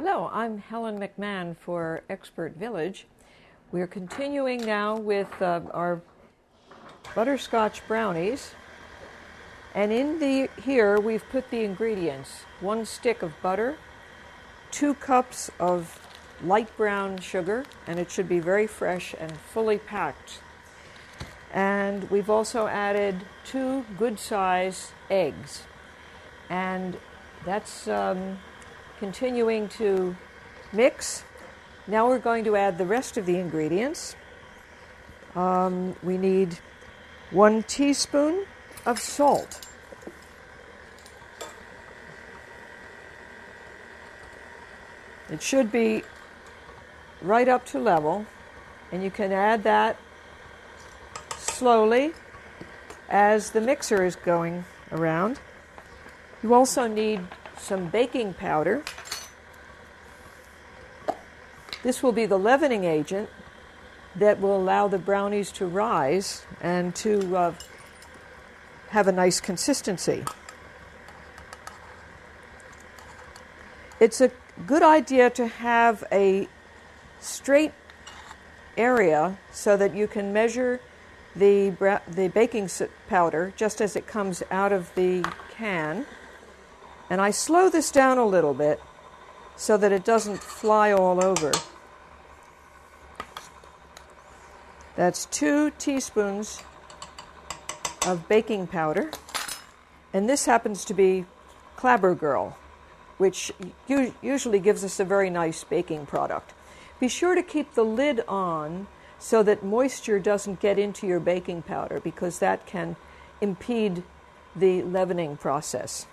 Hello, I'm Helen McMahon for Expert Village. We're continuing now with our butterscotch brownies. And here we've put the ingredients: 1 stick of butter, 2 cups of light brown sugar, and it should be very fresh and fully packed. And we've also added 2 good-size eggs. And that's continuing to mix. Now we're going to add the rest of the ingredients. We need 1 teaspoon of salt. It should be right up to level, and you can add that slowly as the mixer is going around. You also need some baking powder. This will be the leavening agent that will allow the brownies to rise and to have a nice consistency. It's a good idea to have a straight area so that you can measure the baking powder just as it comes out of the can. And I slow this down a little bit so that it doesn't fly all over. That's 2 teaspoons of baking powder. And this happens to be Clabber Girl, which usually gives us a very nice baking product. Be sure to keep the lid on so that moisture doesn't get into your baking powder, because that can impede the leavening process.